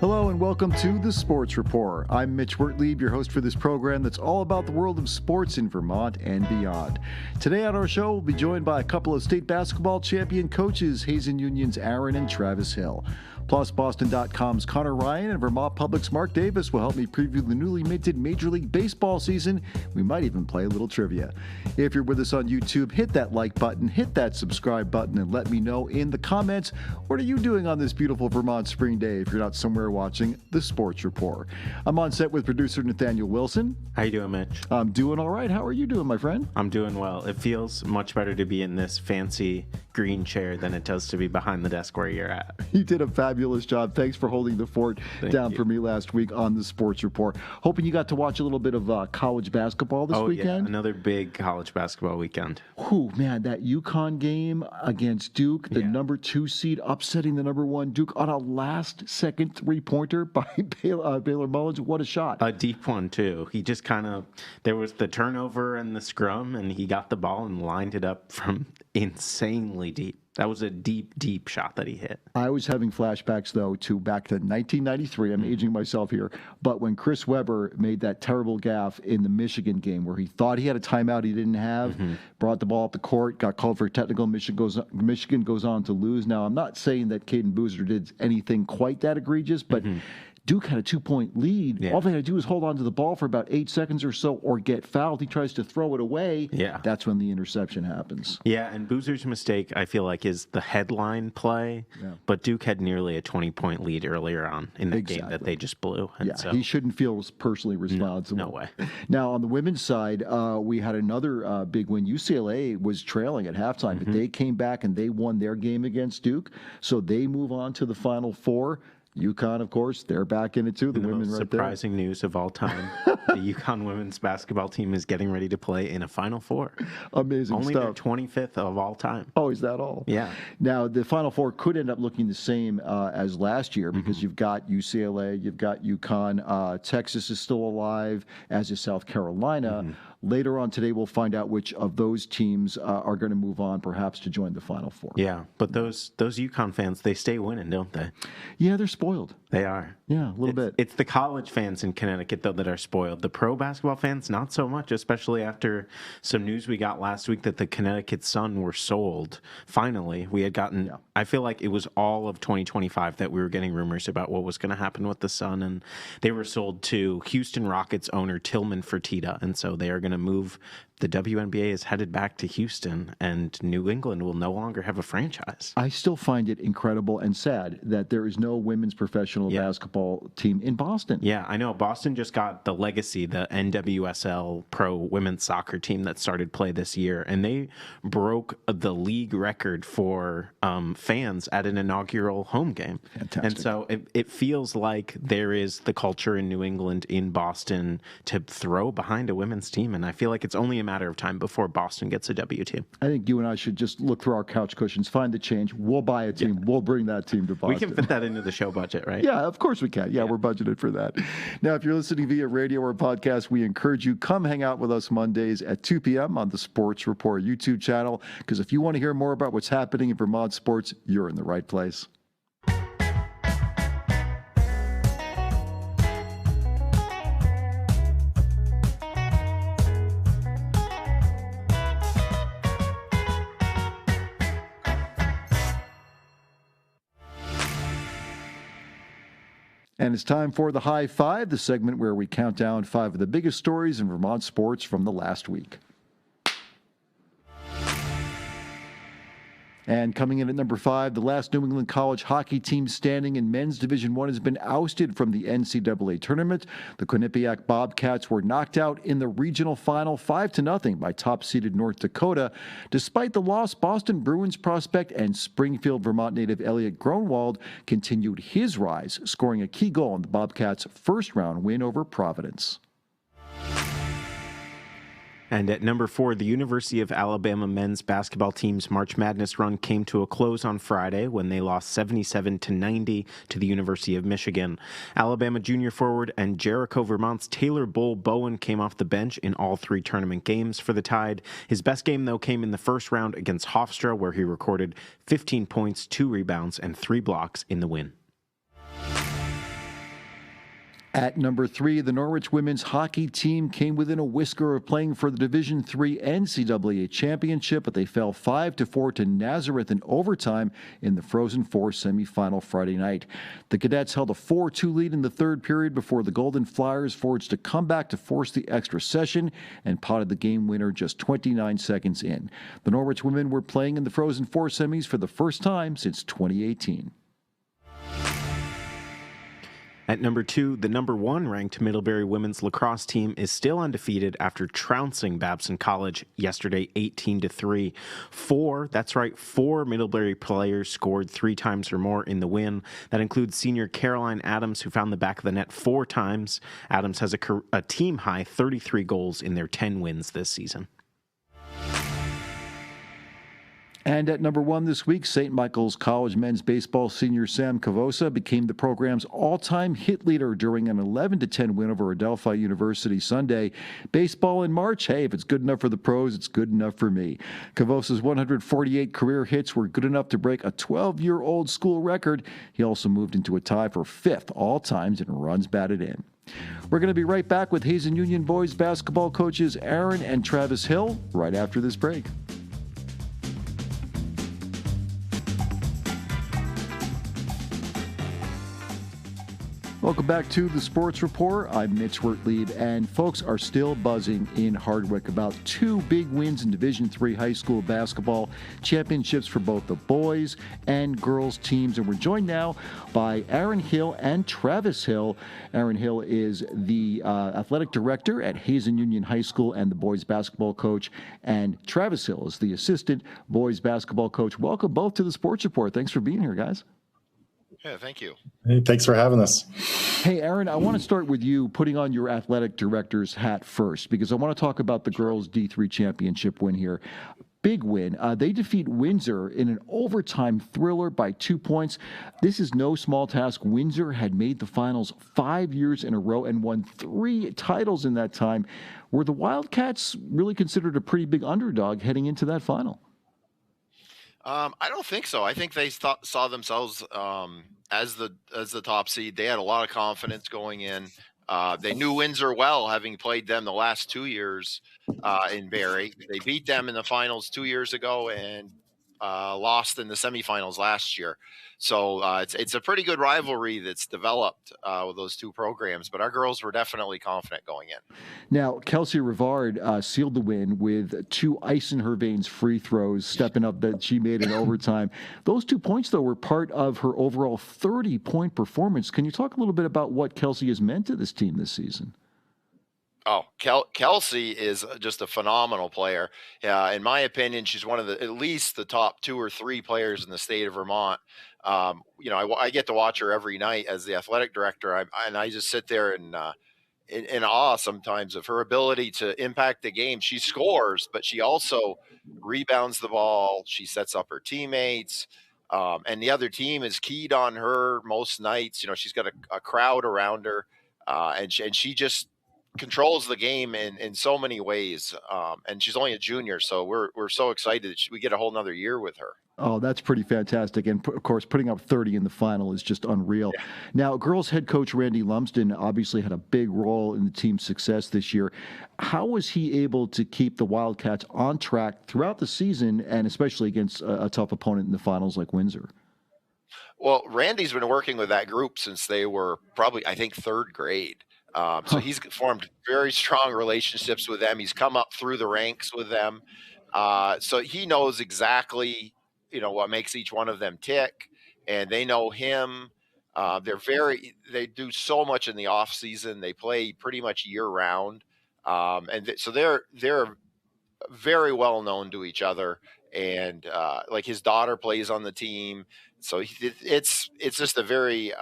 Hello and welcome to the Sports Report. I'm Mitch Wertlieb, your host for this program that's all about the world of sports in Vermont and beyond. Today on our show, we'll be joined by a couple of state basketball champion coaches, Hazen Union's Aaron and Travis Hill. Plus, Boston.com's Conor Ryan and Vermont Public's Mark Davis will help me preview the newly minted Major League Baseball season. We might even play a little trivia. If you're with us on YouTube, hit that like button, hit that subscribe button, and let me know in the comments, what are you doing on this beautiful Vermont spring day if you're not somewhere watching the Sports Report. I'm on set with producer Nathaniel Wilson. How you doing, Mitch? I'm doing all right. How are you doing, my friend? I'm doing well. It feels much better to be in this fancy green chair than it does to be behind the desk where you're at. You did a fabulous job. Thanks for holding the fort down for me last week on the Sports Report. Hoping you got to watch a little bit of college basketball this weekend. Yeah, another big college basketball weekend. Whew, man, that UConn game against Duke, the number 2 seed upsetting the number 1 Duke on a last-second three-pointer by Baylor Mullins. What a shot. A deep one, too. He just there was the turnover and the scrum, and he got the ball and lined it up from insanely deep. That was a deep, deep shot that he hit. I was having flashbacks, though, back to 1993. I'm aging myself here. But when Chris Webber made that terrible gaffe in the Michigan game where he thought he had a timeout he didn't have, brought the ball up the court, got called for a technical, Michigan goes on to lose. Now, I'm not saying that Caden Boozer did anything quite that egregious, but Duke had a 2-point lead. Yeah. All they had to do was hold on to the ball for about 8 seconds or so or get fouled. He tries to throw it away. Yeah. That's when the interception happens. Yeah, and Boozer's mistake, I feel like, is the headline play. Yeah. But Duke had nearly a 20-point lead earlier on in that game that they just blew. And he shouldn't feel personally responsible. No way. Now, on the women's side, we had another big win. UCLA was trailing at halftime, but they came back and they won their game against Duke. So they move on to the Final Four. UConn, of course, they're back in it too. The women most right there. Surprising news of all time. The UConn women's basketball team is getting ready to play in a Final Four. Amazing Only stuff. Only their 25th of all time. Oh, is that all? Yeah. Now, the Final Four could end up looking the same as last year because you've got UCLA, you've got UConn. Texas is still alive, as is South Carolina. Later on today, we'll find out which of those teams are going to move on, perhaps, to join the Final Four. Yeah, but those UConn fans, they stay winning, don't they? Yeah, they're spoiled. They are. Yeah, a little bit. It's the college fans in Connecticut, though, that are spoiled. The pro basketball fans, not so much, especially after some news we got last week that the Connecticut Sun were sold. Finally, we had gotten, I feel like it was all of 2025 that we were getting rumors about what was going to happen with the Sun, and they were sold to Houston Rockets owner Tillman Fertitta, and so they are going to move. The WNBA is headed back to Houston, and New England will no longer have a franchise. I still find it incredible and sad that there is no women's professional basketball team in Boston. Yeah, I know. Boston just got the Legacy, the NWSL pro women's soccer team that started play this year, and they broke the league record for fans at an inaugural home game. Fantastic. And so it feels like there is the culture in New England, in Boston, to throw behind a women's team, and I feel like it's only a matter of time before Boston gets a W team. I think you and I should just look through our couch cushions, find the change. We'll buy a team. We'll bring that team to Boston. We can fit that into the show budget, right? Yeah, of course we can. Yeah, we're budgeted for that. Now, if you're listening via radio or podcast, we encourage you, come hang out with us Mondays at 2 p.m. on the Sports Report YouTube channel, because if you want to hear more about what's happening in Vermont sports, you're in the right place. And it's time for the High Five, the segment where we count down 5 of the biggest stories in Vermont sports from the last week. And coming in at number 5, the last New England college hockey team standing in men's Division I has been ousted from the NCAA tournament. The Quinnipiac Bobcats were knocked out in the regional final 5-0 by top-seeded North Dakota. Despite the loss, Boston Bruins prospect and Springfield, Vermont native Elliot Gronwald continued his rise, scoring a key goal in the Bobcats' first-round win over Providence. And at number 4, the University of Alabama men's basketball team's March Madness run came to a close on Friday when they lost 77-90 to the University of Michigan. Alabama junior forward and Jericho, Vermont's Taylor Bull Bowen came off the bench in all 3 tournament games for the Tide. His best game, though, came in the first round against Hofstra, where he recorded 15 points, 2 rebounds, and 3 blocks in the win. At number 3, the Norwich women's hockey team came within a whisker of playing for the Division III NCAA championship, but they fell 5-4 to Nazareth in overtime in the Frozen Four semifinal Friday night. The Cadets held a 4-2 lead in the third period before the Golden Flyers forged a comeback to force the extra session and potted the game winner just 29 seconds in. The Norwich women were playing in the Frozen Four semis for the first time since 2018. At number 2, the number 1 ranked Middlebury women's lacrosse team is still undefeated after trouncing Babson College yesterday 18-3. Four Middlebury players scored 3 times or more in the win. That includes senior Caroline Adams, who found the back of the net 4 times. Adams has a team-high 33 goals in their 10 wins this season. And at number 1 this week, St. Michael's College men's baseball senior Sam Cavosa became the program's all-time hit leader during an 11-10 win over Adelphi University Sunday. Baseball in March, hey, if it's good enough for the pros, it's good enough for me. Cavosa's 148 career hits were good enough to break a 12-year-old school record. He also moved into a tie for 5th all-times in runs batted in. We're going to be right back with Hazen Union boys basketball coaches Aaron and Travis Hill right after this break. Welcome back to the Sports Report. I'm Mitch Wertlieb, and folks are still buzzing in Hardwick about 2 big wins in Division III high school basketball championships for both the boys and girls teams. And we're joined now by Aaron Hill and Travis Hill. Aaron Hill is the athletic director at Hazen Union High School and the boys basketball coach, and Travis Hill is the assistant boys basketball coach. Welcome both to the Sports Report. Thanks for being here, guys. Yeah, thank you. Hey, thanks for having us. Hey, Aaron, I want to start with you putting on your athletic director's hat first, because I want to talk about the girls' D3 championship win here. Big win. They defeat Windsor in an overtime thriller by 2 points. This is no small task. Windsor had made the finals 5 years in a row and won 3 titles in that time. Were the Wildcats really considered a pretty big underdog heading into that final? I don't think so. I think they saw themselves as the top seed. They had a lot of confidence going in. They knew Windsor well, having played them the last 2 years in Barrie. They beat them in the finals 2 years ago and lost in the semifinals last year. So it's a pretty good rivalry that's developed with those 2 programs. But our girls were definitely confident going in. Now, Kelsey Rivard sealed the win with 2 ice-in-her-veins free throws, stepping up that she made in overtime. Those 2 points, though, were part of her overall 30-point performance. Can you talk a little bit about what Kelsey has meant to this team this season? Oh, Kelsey is just a phenomenal player. In my opinion, she's one of at least the top 2 or 3 players in the state of Vermont. I get to watch her every night as the athletic director, and I just sit there in awe sometimes of her ability to impact the game. She scores, but she also rebounds the ball. She sets up her teammates, and the other team is keyed on her most nights. She's got a crowd around her, and she just controls the game in so many ways. And she's only a junior, so we're so excited that we get a whole nother year with her. Oh, that's pretty fantastic. And, of course, putting up 30 in the final is just unreal. Yeah. Now, girls head coach Randy Lumsden obviously had a big role in the team's success this year. How was he able to keep the Wildcats on track throughout the season, and especially against a tough opponent in the finals like Windsor? Well, Randy's been working with that group since they were probably, I think, 3rd grade. So he's formed very strong relationships with them. He's come up through the ranks with them. So he knows exactly what makes each one of them tick, and they know him. They do so much in the off season. They play pretty much year round. So they're very well known to each other. And like his daughter plays on the team. So it's just a very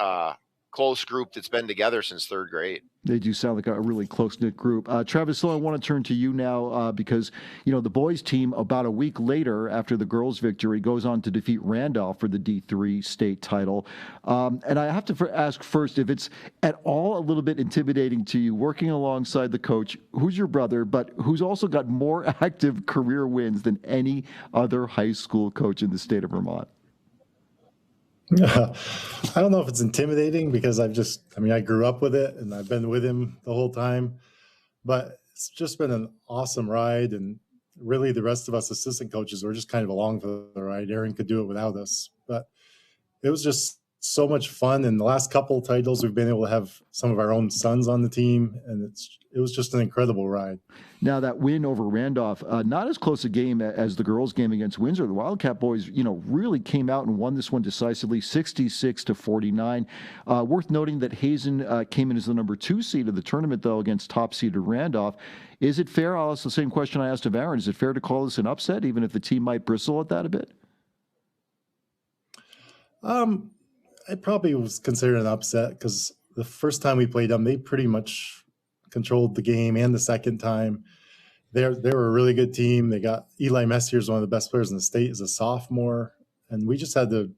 close group that's been together since 3rd grade. They do sound like a really close-knit group. Travis Hill, I want to turn to you now because, the boys team about a week later after the girls' victory goes on to defeat Randolph for the D3 state title. And I have to ask first if it's at all a little bit intimidating to you working alongside the coach, who's your brother, but who's also got more active career wins than any other high school coach in the state of Vermont. I don't know if it's intimidating because I grew up with it and I've been with him the whole time, but it's just been an awesome ride. And really, the rest of us assistant coaches were just kind of along for the ride. Aaron could do it without us, but it was just so much fun. And the last couple of titles, we've been able to have some of our own sons on the team, and it was just an incredible ride. Now that win over Randolph, not as close a game as the girls' game against Windsor. The Wildcat boys, really came out and won this one decisively, 66-49. Worth noting that Hazen came in as the number 2 seed of the tournament, though, against top seeded Randolph. Is it fair? I'll ask the same question I asked of Aaron. Is it fair to call this an upset, even if the team might bristle at that a bit? I probably was considered an upset because the first time we played them, they pretty much controlled the game, and the second time, they were a really good team. They got Eli Messier is one of the best players in the state as a sophomore, and we just had the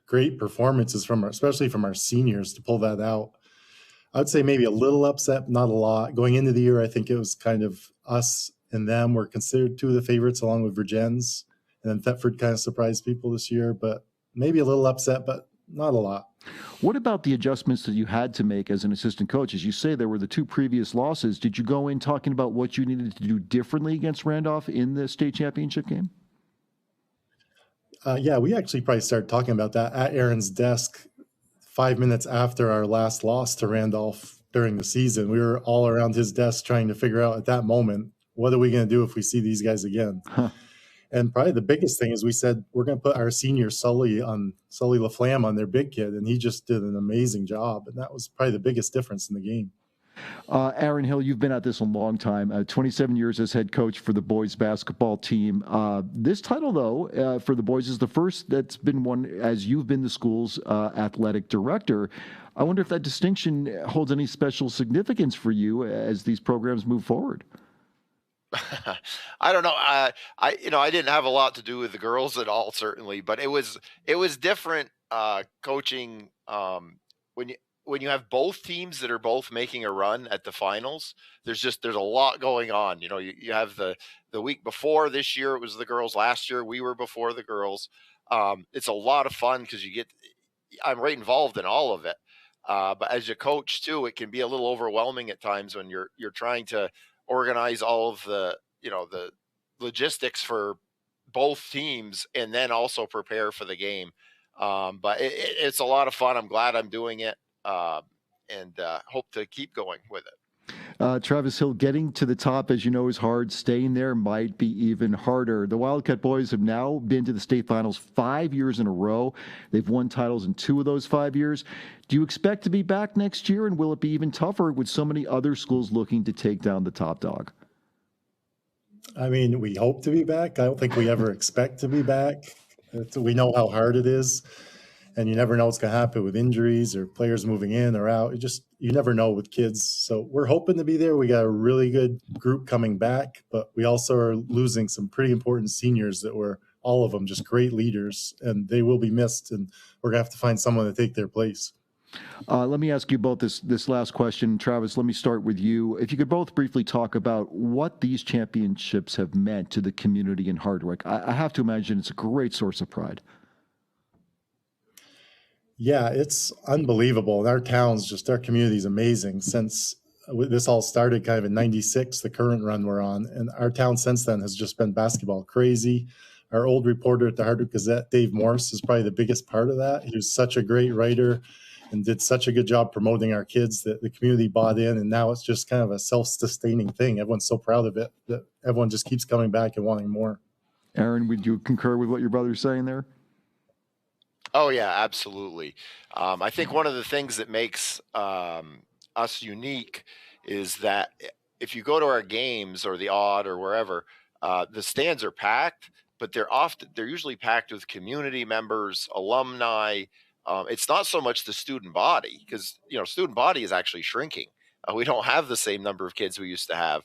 great performances especially from our seniors to pull that out. I would say maybe a little upset, not a lot. Going into the year, I think it was kind of us and them were considered 2 of the favorites along with Virgins, and then Thetford kind of surprised people this year, but maybe a little upset, but not a lot. What about the adjustments that you had to make as an assistant coach? As you say, there were the 2 previous losses. Did you go in talking about what you needed to do differently against Randolph in the state championship game? Yeah, we actually probably started talking about that at Aaron's desk 5 minutes after our last loss to Randolph during the season. We were all around his desk trying to figure out at that moment, what are we going to do if we see these guys again? Huh. And probably the biggest thing is we said, we're going to put our senior Sully LaFlamme on their big kid. And he just did an amazing job. And that was probably the biggest difference in the game. Aaron Hill, you've been at this a long time, 27 years as head coach for the boys basketball team. This title, though, for the boys is the first that's been won as you've been the school's athletic director. I wonder if that distinction holds any special significance for you as these programs move forward. I don't know. I didn't have a lot to do with the girls at all, certainly, but it was different coaching when you have both teams that are both making a run at the finals. There's a lot going on. You have the week before. This year it was the girls. Last year we were before the girls. It's a lot of fun because I'm right involved in all of it. But as a coach too, it can be a little overwhelming at times when you're trying to organize all of the logistics for both teams and then also prepare for the game. But it's a lot of fun. I'm glad I'm doing it, and hope to keep going with it. Travis Hill, getting to the top, as you know, is hard. Staying there might be even harder. The Wildcat boys have now been to the state finals 5 years in a row. They've won titles in 2 of those 5 years. Do you expect to be back next year, and will it be even tougher with so many other schools looking to take down the top dog? I mean, we hope to be back. I don't think we ever expect to be back. We know how hard it is, and you never know what's going to happen with injuries or players moving in or out. You never know with kids. So we're hoping to be there. We got a really good group coming back, but we also are losing some pretty important seniors that were all of them just great leaders, and they will be missed, and we're going to have to find someone to take their place. Let me ask you both this last question. Travis, let me start with you. If you could both briefly talk about what these championships have meant to the community in Hardwick. I have to imagine it's a great source of pride. Yeah, it's unbelievable. And our community is amazing. Since this all started kind of in '96, the current run we're on, and our town since then has just been basketball crazy. Our old reporter at the Hardwick Gazette, Dave Morse, is probably the biggest part of that. He was such a great writer and did such a good job promoting our kids that the community bought in. And now it's just kind of a self-sustaining thing. Everyone's so proud of it that everyone just keeps coming back and wanting more. Aaron, would you concur with what your brother's saying there? Oh yeah, absolutely. I think one of the things that makes us unique is that if you go to our games or the Odd or wherever, the stands are packed, but they're usually packed with community members, alumni. It's not so much the student body, because student body is actually shrinking. We don't have the same number of kids we used to have,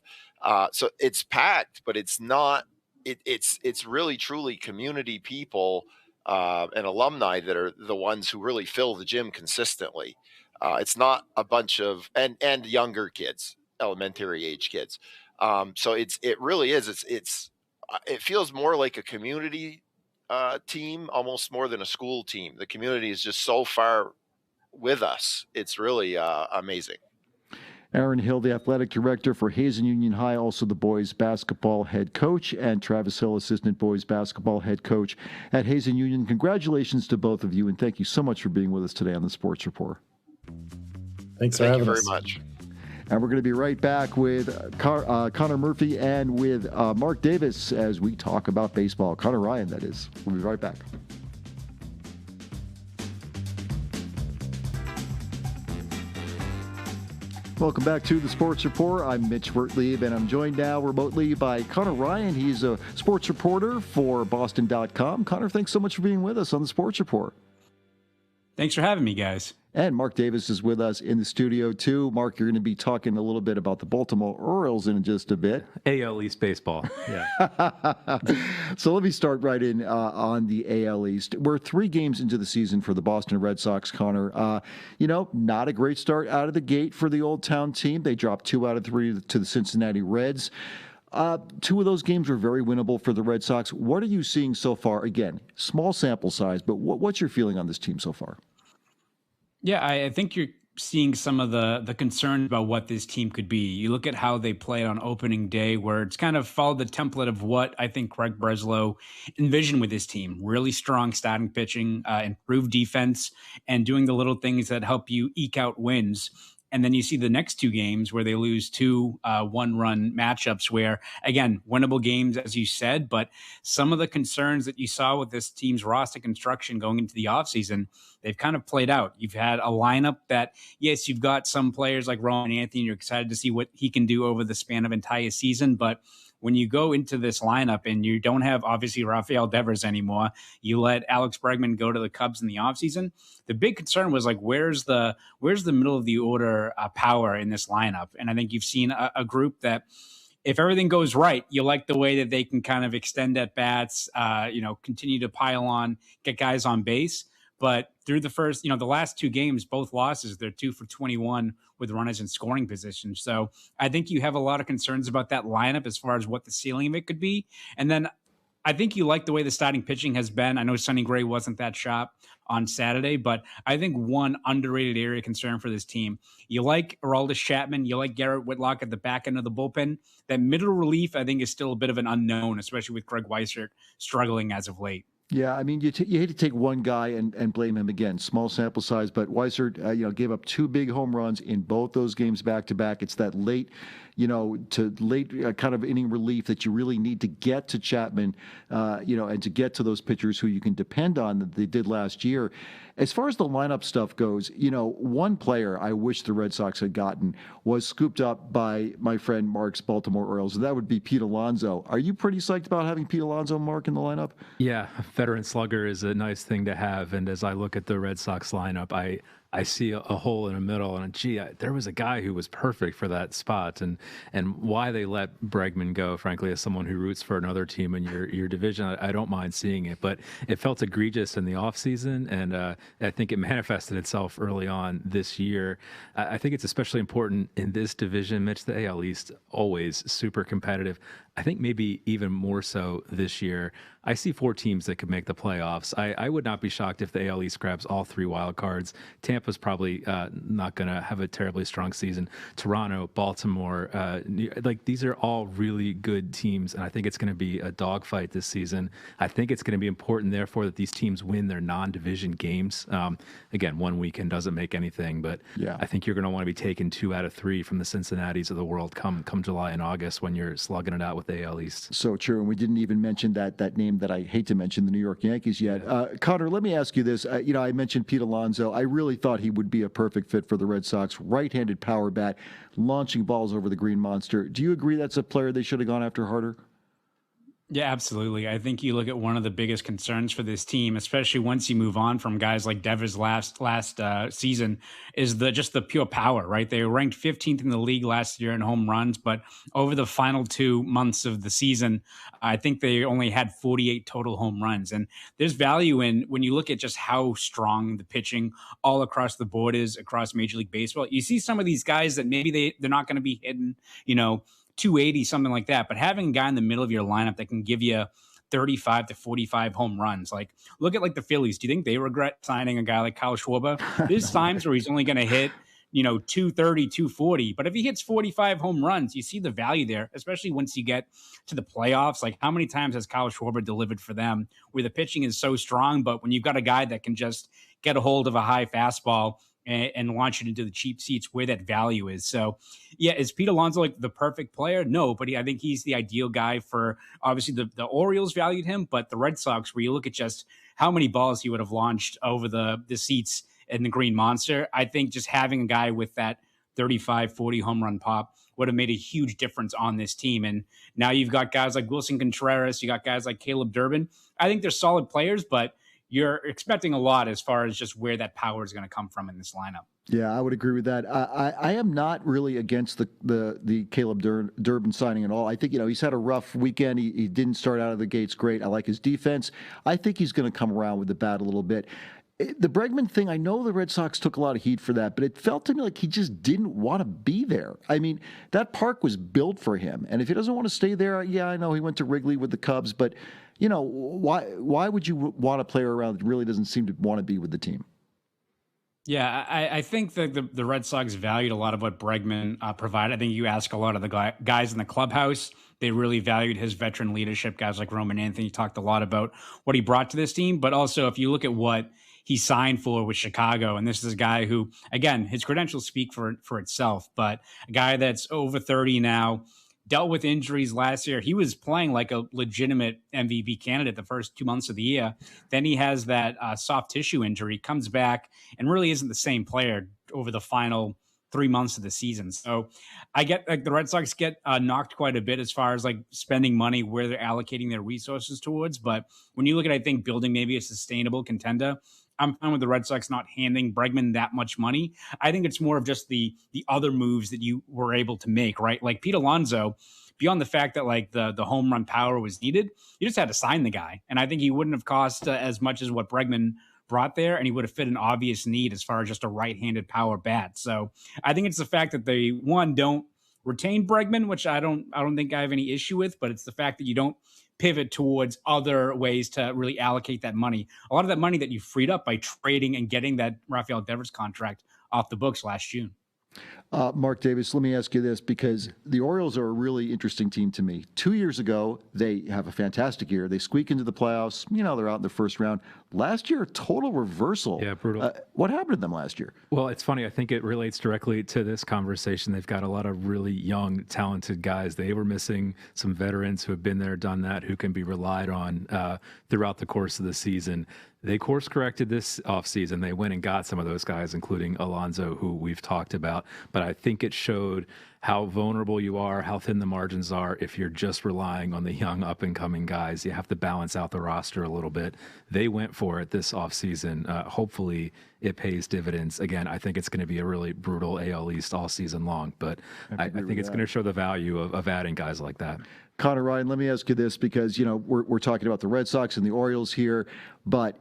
so it's packed, but it's not. It's really truly community people and alumni that are the ones who really fill the gym consistently. It's not a bunch of and younger kids, elementary age kids. So it really is. It feels more like a community team, almost more than a school team. The community is just so far with us. It's really amazing. Aaron Hill, the athletic director for Hazen Union High, also the boys basketball head coach, and Travis Hill, assistant boys basketball head coach at Hazen Union. Congratulations to both of you, and thank you so much for being with us today on the Sports Report. Thanks for having us. Thank you very much. And we're going to be right back with Conor Murphy and with Mark Davis as we talk about baseball. Conor Ryan, that is. We'll be right back. Welcome back to the Sports Report. I'm Mitch Wertlieb, and I'm joined now remotely by Conor Ryan. He's a sports reporter for Boston.com. Conor, thanks so much for being with us on the Sports Report. Thanks for having me, guys. And Mark Davis is with us in the studio, too. Mark, you're going to be talking a little bit about the Baltimore Orioles in just a bit. AL East baseball, yeah. So let me start right in on the AL East. We're 3 games into the season for the Boston Red Sox, Conor. Not a great start out of the gate for the Old Town team. They dropped 2 out of 3 to the Cincinnati Reds. 2 of those games were very winnable for the Red Sox. What are you seeing so far? Again, small sample size, but what's your feeling on this team so far? Yeah, I think you're seeing some of the concerns about what this team could be. You look at how they played on opening day, where it's kind of followed the template of what I think Craig Breslow envisioned with his team. Really strong starting pitching, improved defense, and doing the little things that help you eke out wins. And then you see the next 2 games where they lose 2 one-run matchups where, again, winnable games, as you said, but some of the concerns that you saw with this team's roster construction going into the offseason, they've kind of played out. You've had a lineup that, yes, you've got some players like Rowan Anthony, and you're excited to see what he can do over the span of entire season, but when you go into this lineup and you don't have, obviously, Rafael Devers anymore, you let Alex Bregman go to the Cubs in the offseason. The big concern was, like, where's the middle of the order power in this lineup? And I think you've seen a group that, if everything goes right, you like the way that they can kind of extend at bats, continue to pile on, get guys on base. But through the last 2 games, both losses, they're 2 for 21 with runners in scoring position. So I think you have a lot of concerns about that lineup as far as what the ceiling of it could be. And then I think you like the way the starting pitching has been. I know Sonny Gray wasn't that sharp on Saturday, but I think one underrated area of concern for this team, you like Aroldis Chapman, you like Garrett Whitlock at the back end of the bullpen. That middle relief, I think, is still a bit of an unknown, especially with Greg Weissert struggling as of late. Yeah, I mean, you hate to take one guy and blame him again. Small sample size, but Weissert, gave up 2 big home runs in both those games back to back. It's that late kind of inning relief that you really need to get to Chapman, and to get to those pitchers who you can depend on that they did last year. As far as the lineup stuff goes, one player I wish the Red Sox had gotten was scooped up by my friend Mark's Baltimore Orioles, and that would be Pete Alonso. Are you pretty psyched about having Pete Alonso, Mark, in the lineup? Yeah, veteran slugger is a nice thing to have. And as I look at the Red Sox lineup, I see a hole in the middle, and there was a guy who was perfect for that spot, and why they let Bregman go, frankly, as someone who roots for another team in your division, I don't mind seeing it, but it felt egregious in the offseason, and I think it manifested itself early on this year. I think it's especially important in this division, Mitch. The AL East, always super competitive. I think maybe even more so this year. I see 4 teams that could make the playoffs. I would not be shocked if the AL East grabs all 3 wild cards. Tampa's probably not going to have a terribly strong season. Toronto, Baltimore, these are all really good teams, and I think it's going to be a dogfight this season. I think it's going to be important, therefore, that these teams win their non-division games. Again, one weekend doesn't make anything, but yeah. I think you're going to want to be taking 2 out of 3 from the Cincinnatis of the world come July and August when you're slugging it out with the AL East. So true, and we didn't even mention that name that I hate to mention, the New York Yankees, yet. Conor, let me ask you this. I mentioned Pete Alonso. I really thought he would be a perfect fit for the Red Sox. Right-handed power bat, launching balls over the green monster. Do you agree that's a player they should have gone after harder? Yeah, absolutely. I think you look at one of the biggest concerns for this team, especially once you move on from guys like Devers last season, is just the pure power, right? They were ranked 15th in the league last year in home runs, but over the final 2 months of the season, I think they only had 48 total home runs. And there's value in when you look at just how strong the pitching all across the board is across Major League Baseball. You see some of these guys that maybe they're not going to be hitting, 280, something like that. But having a guy in the middle of your lineup that can give you 35 to 45 home runs. Like, look at like the Phillies. Do you think they regret signing a guy like Kyle Schwarber? There's times where he's only going to hit 230, 240. But if he hits 45 home runs, you see the value there, especially once you get to the playoffs. Like, how many times has Kyle Schwarber delivered for them where the pitching is so strong, but when you've got a guy that can just get a hold of a high fastball and launch it into the cheap seats, where that value is. So, yeah, is Pete Alonso like the perfect player? No, but I think he's the ideal guy for, obviously, the Orioles valued him, but the Red Sox, where you look at just how many balls he would have launched over the seats in the Green Monster, I think just having a guy with that 35, 40 home run pop would have made a huge difference on this team. And now you've got guys like Wilson Contreras, you got guys like Caleb Durbin. I think they're solid players, but you're expecting a lot as far as just where that power is going to come from in this lineup. Yeah, I would agree with that. I am not really against the Caleb Durbin signing at all. I think, he's had a rough weekend. He didn't start out of the gates great. I like his defense. I think he's going to come around with the bat a little bit. The Bregman thing, I know the Red Sox took a lot of heat for that, but it felt to me like he just didn't want to be there. I mean, that park was built for him. And if he doesn't want to stay there, yeah, I know he went to Wrigley with the Cubs, but, why would you want a player around that really doesn't seem to want to be with the team? Yeah, I think that the Red Sox valued a lot of what Bregman provided. I think you ask a lot of the guys in the clubhouse, they really valued his veteran leadership. Guys like Roman Anthony talked a lot about what he brought to this team. But also, if you look at what he signed for with Chicago, and this is a guy who, again, his credentials speak for itself, but a guy that's over 30 now, dealt with injuries last year. He was playing like a legitimate MVP candidate the first 2 months of the year. Then he has that soft tissue injury, comes back, and really isn't the same player over the final 3 months of the season. So I get like the Red Sox get knocked quite a bit as far as like spending money where they're allocating their resources towards. But when you look at, I think, building maybe a sustainable contender, I'm fine with the Red Sox not handing Bregman that much money. I think it's more of just the other moves that you were able to make, right? Like Pete Alonso, beyond the fact that like the home run power was needed, you just had to sign the guy. And I think he wouldn't have cost as much as what Bregman brought there, and he would have fit an obvious need as far as just a right-handed power bat. So I think it's the fact that they, one, don't retain Bregman, which I don't think I have any issue with, but it's the fact that you don't pivot towards other ways to really allocate that money. A lot of that money that you freed up by trading and getting that Rafael Devers contract off the books last June. Mark Davis, let me ask you this, because the Orioles are a really interesting team to me. 2 years ago, they have a fantastic year. They squeak into the playoffs. They're out in the first round. Last year, total reversal. Yeah, brutal. What happened to them last year? Well, it's funny. I think it relates directly to this conversation. They've got a lot of really young, talented guys. They were missing some veterans who have been there, done that, who can be relied on throughout the course of the season. They course corrected this offseason. They went and got some of those guys, including Alonso, who we've talked about. But I think it showed how vulnerable you are, how thin the margins are if you're just relying on the young up-and-coming guys. You have to balance out the roster a little bit. They went for it this offseason. Hopefully it pays dividends. Again, I think it's going to be a really brutal AL East all season long, but I think it's going to show the value of adding guys like that. Conor, Ryan, let me ask you this, because, we're talking about the Red Sox and the Orioles here, but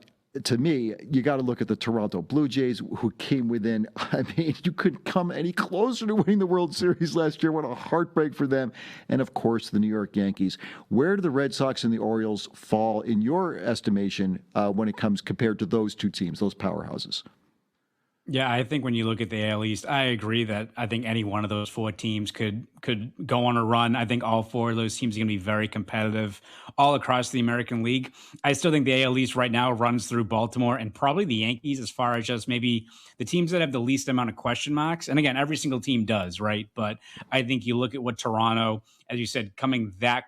to me, you got to look at the Toronto Blue Jays, who came within. I mean, you couldn't come any closer to winning the World Series last year. What a heartbreak for them. And, of course, the New York Yankees. Where do the Red Sox and the Orioles fall, in your estimation, when it comes compared to those two teams, those powerhouses? Yeah, I think when you look at the AL East, I agree that I think any one of those four teams could go on a run. I think all four of those teams are going to be very competitive all across the American League. I still think the AL East right now runs through Baltimore and probably the Yankees as far as just maybe the teams that have the least amount of question marks. And again, every single team does, right? But I think you look at what Toronto, as you said, coming that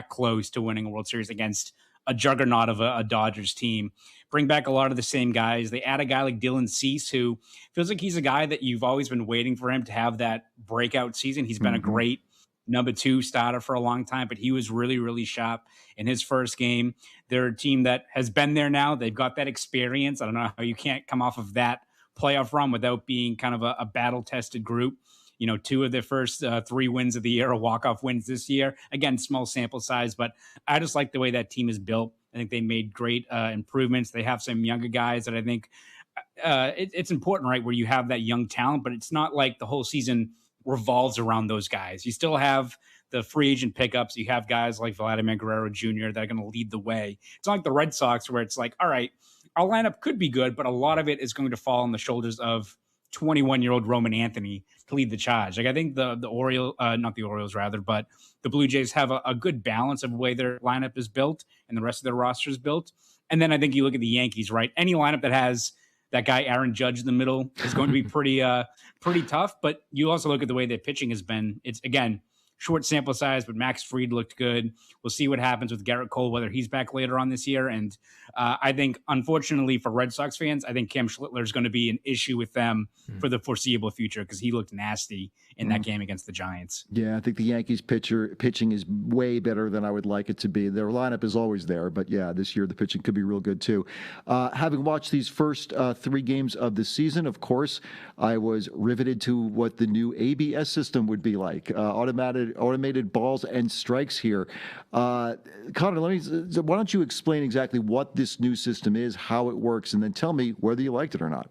close to winning a World Series against a juggernaut of a Dodgers team. Bring back a lot of the same guys. They add a guy like Dylan Cease, who feels like he's a guy that you've always been waiting for him to have that breakout season. He's been a great number two starter for a long time, but he was really, really sharp in his first game. They're a team that has been there now. They've got that experience. I don't know how you can't come off of that playoff run without being kind of a battle-tested group. Two of their first 3 wins of the year are walk-off wins this year. Again, small sample size, but I just like the way that team is built. I think they made great improvements. They have some younger guys that I think it's important, right, where you have that young talent, but it's not like the whole season revolves around those guys. You still have the free agent pickups. You have guys like Vladimir Guerrero Jr. that are going to lead the way. It's not like the Red Sox where it's like, all right, our lineup could be good, but a lot of it is going to fall on the shoulders of 21-year-old Roman Anthony to lead the charge. Like I think not the Orioles rather, but the Blue Jays have a good balance of the way their lineup is built and the rest of their roster is built. And then I think you look at the Yankees, right? Any lineup that has that guy Aaron Judge in the middle is going to be pretty tough. But you also look at the way their pitching has been. It's again short sample size, but Max Fried looked good. We'll see what happens with Garrett Cole, whether he's back later on this year. And I think, unfortunately for Red Sox fans, I think Cam Schlittler is going to be an issue with them for the foreseeable future because he looked nasty in that game against the Giants. Yeah, I think the Yankees pitching is way better than I would like it to be. Their lineup is always there, but yeah, this year the pitching could be real good too. Having watched these first 3 games of the season, of course, I was riveted to what the new ABS system would be like. Automated balls and strikes here. Conor, why don't you explain exactly what this new system is, how it works, and then tell me whether you liked it or not.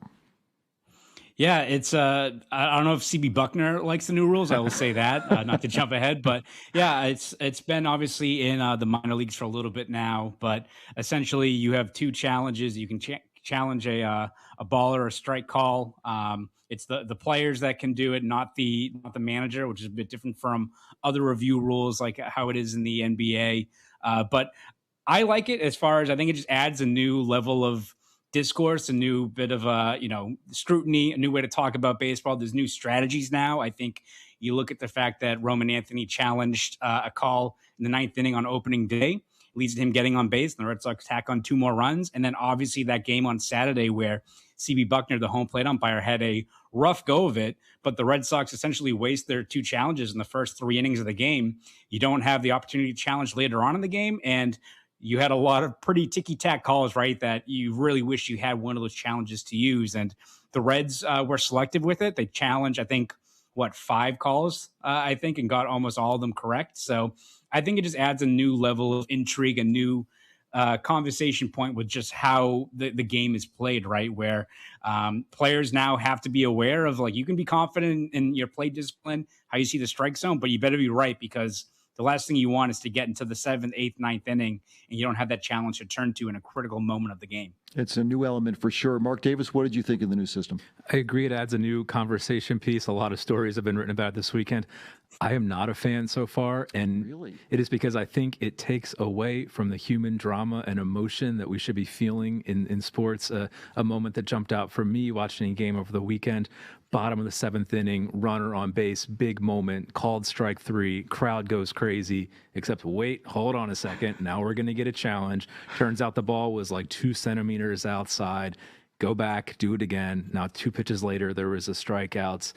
Yeah, it's I don't know if CB Buckner likes the new rules. I will say that, not to jump ahead, but yeah, it's been obviously in the minor leagues for a little bit now. But essentially, you have 2 challenges. You can challenge a ball or a strike call. It's the players that can do it, not the manager, which is a bit different from other review rules like how it is in the NBA. But I like it as far as I think it just adds a new level of discourse, a new bit of scrutiny, a new way to talk about baseball. There's new strategies now. I think you look at the fact that Roman Anthony challenged a call in the 9th inning on opening day, leads to him getting on base, and the Red Sox tack on 2 more runs. And then obviously that game on Saturday where CB Buckner, the home plate umpire, had a rough go of it, but the Red Sox essentially waste their 2 challenges in the first 3 innings of the game. You don't have the opportunity to challenge later on in the game, and you had a lot of pretty ticky-tack calls, right, that you really wish you had one of those challenges to use. And the Reds were selective with it. They challenged, I think, 5 calls, I think, and got almost all of them correct. So I think it just adds a new level of intrigue, a new conversation point with just how the game is played, right, where players now have to be aware of, like, you can be confident in your play discipline, how you see the strike zone, but you better be right because the last thing you want is to get into the 7th, 8th, 9th inning and you don't have that challenge to turn to in a critical moment of the game. It's a new element for sure. Mark Davis, what did you think of the new system? I agree. It adds a new conversation piece. A lot of stories have been written about it this weekend. I am not a fan so far, and Really? It is because I think it takes away from the human drama and emotion that we should be feeling in sports. A moment that jumped out for me watching a game over the weekend, bottom of the 7th inning, runner on base, big moment, called strike 3, crowd goes crazy, except wait, hold on a second, now we're going to get a challenge. Turns out the ball was like 2 centimeters outside. Go back, do it again. Now 2 pitches later, there was a strikeouts.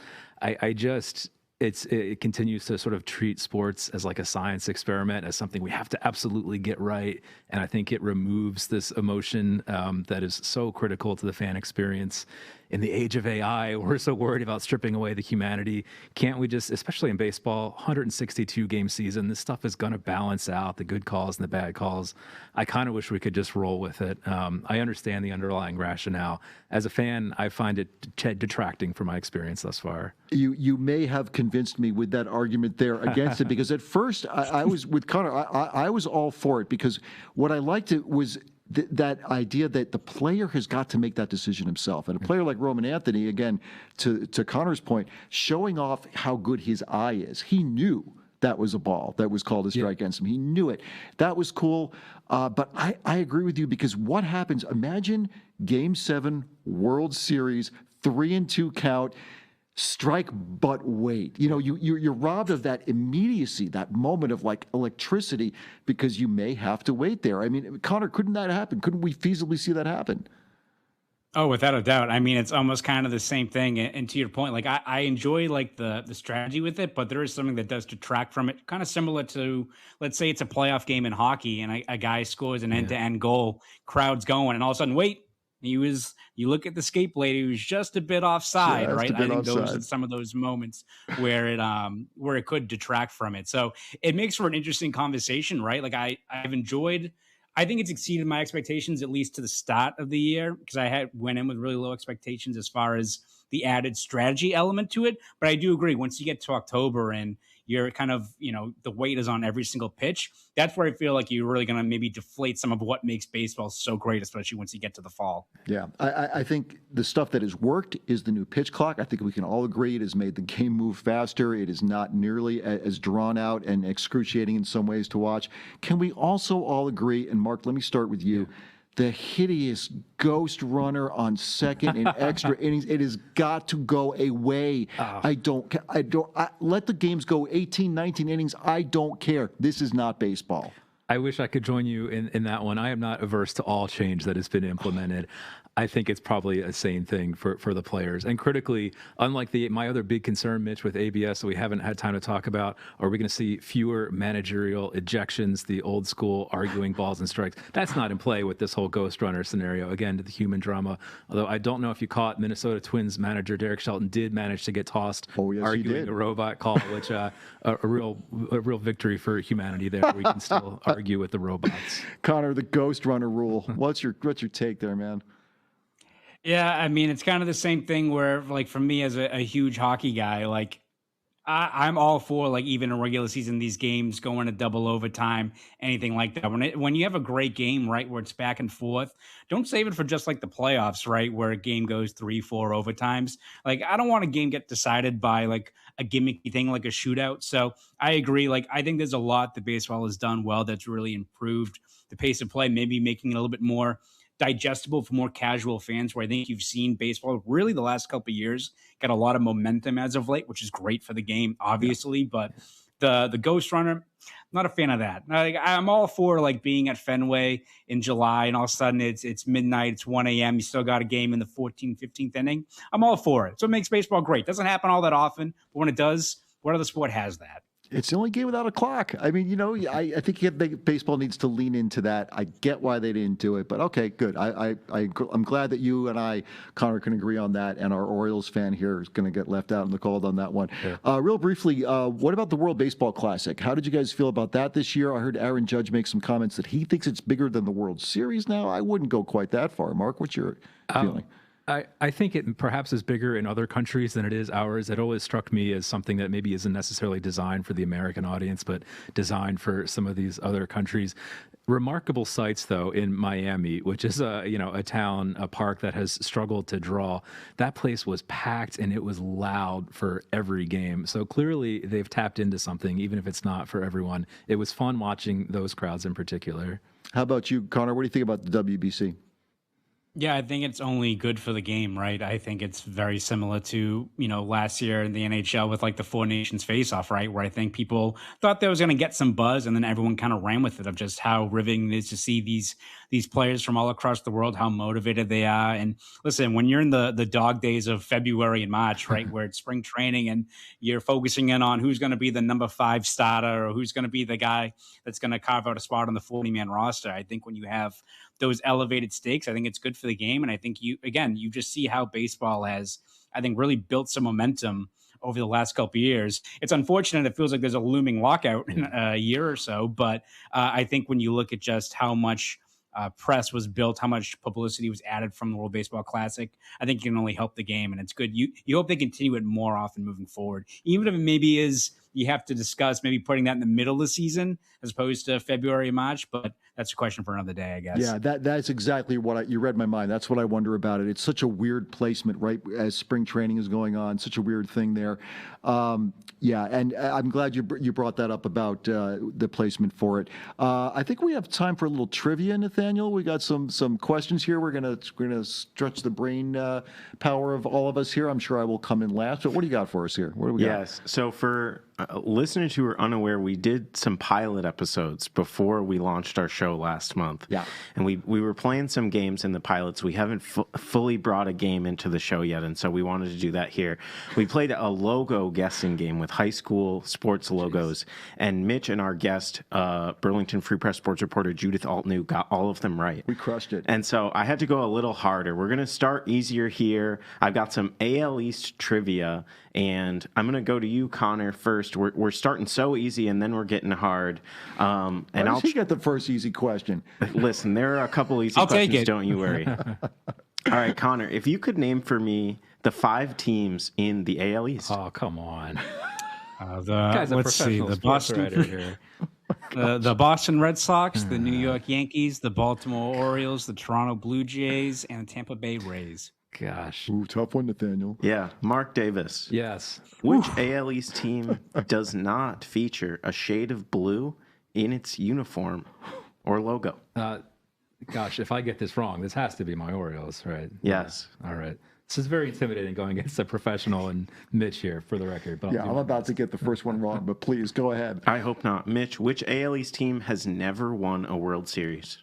It continues to sort of treat sports as like a science experiment, as something we have to absolutely get right. And I think it removes this emotion that is so critical to the fan experience. In the age of AI, we're so worried about stripping away the humanity. Can't we just, especially in baseball, 162 game season, this stuff is going to balance out the good calls and the bad calls. I kind of wish we could just roll with it. I understand the underlying rationale. As a fan, I find it detracting from my experience thus far. You may have convinced me with that argument there against it, because at first I was with Conor. I was all for it because what I liked it was that idea that the player has got to make that decision himself. And a player like Roman Anthony, again, to Conor's point, showing off how good his eye is. He knew that was a ball that was called a strike against him. He knew it. That was cool. But I agree with you, because what happens, imagine Game 7, World Series, 3-2 count, strike but wait. You're robbed of that immediacy, that moment of like electricity, because you may have to wait there. I mean, Conor, couldn't that happen? Couldn't we feasibly see that happen? Oh, without a doubt. I mean, it's almost kind of the same thing. And to your point, like I enjoy like the strategy with it, but there is something that does detract from it. Kind of similar to, let's say it's a playoff game in hockey and a guy scores an end-to-end goal, crowd's going, and all of a sudden, wait, you look at the skate blade, he was just a bit offside, right? I think those are some of those moments where it could detract from it. So it makes for an interesting conversation, right? Like I've enjoyed, I think it's exceeded my expectations, at least to the start of the year, because I went in with really low expectations as far as the added strategy element to it. But I do agree, once you get to October and you're kind of, the weight is on every single pitch. That's where I feel like you're really going to maybe deflate some of what makes baseball so great, especially once you get to the fall. Yeah, I think the stuff that has worked is the new pitch clock. I think we can all agree it has made the game move faster. It is not nearly as drawn out and excruciating in some ways to watch. Can we also all agree, and Mark, let me start with you, the hideous ghost runner on second in extra innings, it has got to go away. I don't let the games go 18, 19 innings. I don't care. This is not baseball. I wish I could join you in that one. I am not averse to all change that has been implemented. I think it's probably a sane thing for the players. And critically, unlike my other big concern, Mitch, with ABS that we haven't had time to talk about, are we going to see fewer managerial ejections, the old school arguing balls and strikes? That's not in play with this whole ghost runner scenario. Again, to the human drama. Although I don't know if you caught Minnesota Twins manager Derek Shelton did manage to get tossed arguing a robot call, which a real victory for humanity there. We can still argue with the robots. Conor, the ghost runner rule. What's your take there, man? Yeah, I mean, it's kind of the same thing where, like, for me as a huge hockey guy, like, I'm all for, like, even in regular season, these games going to double overtime, anything like that. When you have a great game, right, where it's back and forth, don't save it for just like the playoffs, right, where a game goes 3-4 overtimes. Like, I don't want a game get decided by like a gimmicky thing like a shootout. So I agree. Like, I think there's a lot that baseball has done well that's really improved the pace of play, maybe making it a little bit more digestible for more casual fans, where I think you've seen baseball really the last couple of years get a lot of momentum as of late, which is great for the game, obviously. But the ghost runner, not a fan of that. I'm all for like being at Fenway in July and all of a sudden it's midnight, it's 1 a.m. You still got a game in the 14th, 15th inning. I'm all for it. So it makes baseball great. Doesn't happen all that often, but when it does, what other sport has that? It's the only game without a clock. I mean, I think baseball needs to lean into that. I get why they didn't do it, but okay, good. I'm glad that you and I, Conor, can agree on that, and our Orioles fan here is going to get left out in the cold on that one. Yeah. Real briefly, what about the World Baseball Classic? How did you guys feel about that this year? I heard Aaron Judge make some comments that he thinks it's bigger than the World Series now. I wouldn't go quite that far. Mark, what's your feeling? I think it perhaps is bigger in other countries than it is ours. It always struck me as something that maybe isn't necessarily designed for the American audience, but designed for some of these other countries. Remarkable sights, though, in Miami, which is a town, a park that has struggled to draw. That place was packed and it was loud for every game. So clearly they've tapped into something, even if it's not for everyone. It was fun watching those crowds in particular. How about you, Conor? What do you think about the WBC? Yeah, I think it's only good for the game, right? I think it's very similar to, last year in the NHL with like the Four Nations face-off, right? Where I think people thought they was going to get some buzz and then everyone kind of ran with it, of just how riveting it is to see these players from all across the world, how motivated they are. And listen, when you're in the dog days of February and March, right, where it's spring training and you're focusing in on who's going to be the number 5 starter or who's going to be the guy that's going to carve out a spot on the 40-man roster, I think when you have those elevated stakes, I think it's good for the game. And I think you just see how baseball has, I think, really built some momentum over the last couple of years. It's unfortunate. It feels like there's a looming lockout in a year or so. But I think when you look at just how much press was built, how much publicity was added from the World Baseball Classic, I think it can only help the game. And it's good. You hope they continue it more often moving forward, even if it maybe is you have to discuss maybe putting that in the middle of the season as opposed to February, March. But that's a question for another day, I guess. Yeah, that's exactly what you read my mind. That's what I wonder about it. It's such a weird placement, right, as spring training is going on. Such a weird thing there. Yeah, and I'm glad you brought that up about the placement for it. I think we have time for a little trivia, Nathaniel. We got some questions here. We're gonna stretch the brain power of all of us here. I'm sure I will come in last. But what do you got for us here? What do we got? Yes. So for listeners who are unaware, we did some pilot episodes before we launched our show last month. Yeah. And we were playing some games in the pilots. We haven't fully brought a game into the show yet, and so we wanted to do that here. We played a logo guessing game with high school sports logos, and Mitch and our guest, Burlington Free Press sports reporter Judith Altnew, got all of them right. We crushed it. And so I had to go a little harder. We're going to start easier here. I've got some AL East trivia, and I'm going to go to you, Conor, first. We're starting so easy, and then we're getting hard. And I'll get the first easy question. Listen, there are a couple easy questions. Don't you worry. All right, Conor, if you could name for me the 5 teams in the AL East. Oh, come on. Guy's a Let's see, professional the sports writer Boston, here. the Boston Red Sox, the New York Yankees, the Baltimore Orioles, the Toronto Blue Jays, and the Tampa Bay Rays. Gosh. Ooh, tough one, Nathaniel. Yeah, Mark Davis. Yes. Which AL East team does not feature a shade of blue in its uniform or logo? Gosh, if I get this wrong, this has to be my Orioles, right? Yes. All right. This is very intimidating going against a professional and Mitch here, for the record. But Yeah, I'm about to get the first one wrong, but please go ahead. I hope not. Mitch, which AL East team has never won a World Series?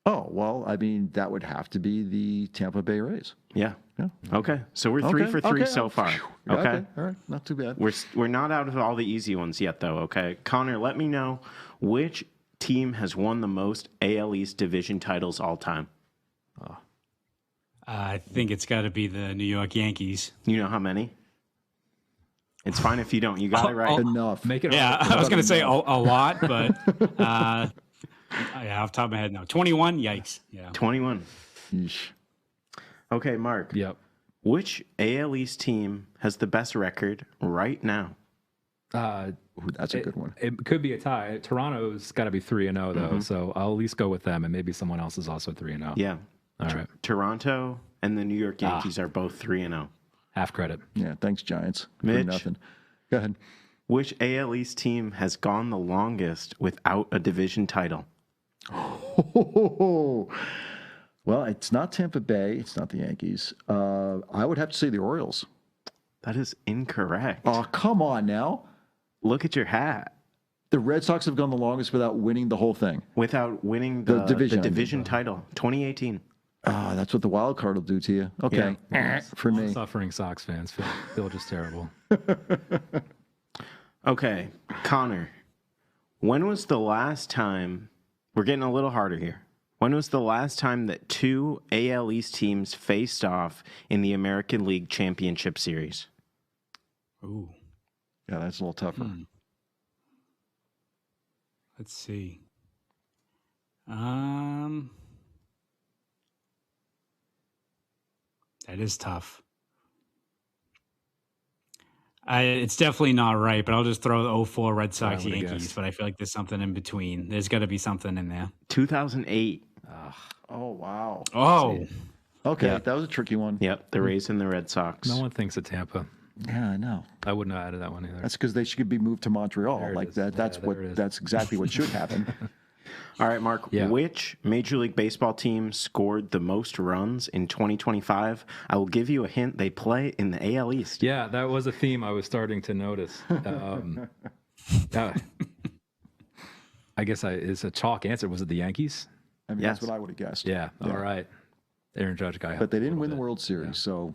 Oh, well, I mean, that would have to be the Tampa Bay Rays. Yeah. Yeah. Okay. So we're 3 for 3 so far. Yeah, Okay. All right. Not too bad. We're not out of all the easy ones yet, though. Okay. Connor, let me know which team has won the most AL East division titles all time. I think it's got to be the New York Yankees. You know how many? It's fine if you don't. You got it right. Enough. make it. Yeah, I was going to say a lot, but off the top of my head, no. 21? Yikes. Yeah. 21. Yeesh. Okay, Mark. Yep. Which AL East team has the best record right now? Ooh, that's a good one. It could be a tie. Toronto's got to be 3-0 though, so I'll at least go with them, and maybe someone else is also 3-0. Yeah. All right. Toronto and the New York Yankees are both 3-0. Half credit. Yeah, thanks, Giants. For Mitch? nothing. Go ahead. Which AL East team has gone the longest without a division title? Well, it's not Tampa Bay. It's not the Yankees. I would have to say the Orioles. That is incorrect. Oh, come on now. Look at your hat. The Red Sox have gone the longest without winning the whole thing. Without winning The the division. division title, 2018. That's what the wild card will do to you. Okay. For me. Suffering Sox fans feel just terrible. Okay, Connor, when was the last time, we're getting a little harder here. When was the last time that two AL East teams faced off in the American League Championship Series? Ooh. Yeah, that's a little tougher. Let's see. That is tough. It's definitely not right, but I'll just throw the 04 Red Sox I would've Yankees, guessed. but I feel like there's something in between. There's got to be something in there. 2008. Oh, wow. Oh, Okay, Yeah. that was a tricky one. Yep, the Rays and the Red Sox. No one thinks of Tampa. Yeah, I know. I wouldn't have added that one either. That's because they should be moved to Montreal. There it Like is. that. That's Yeah, there it is. That's exactly what should happen. All right, Mark, Yeah. which Major League Baseball team scored the most runs in 2025? I will give you a hint. They play in the AL East. Yeah, that was a theme I was starting to notice. I guess it's a chalk answer. Was it the Yankees? I mean, Yes. that's what I would have guessed. Yeah. All right. Aaron Judge guy. But they didn't win a the little World Series, so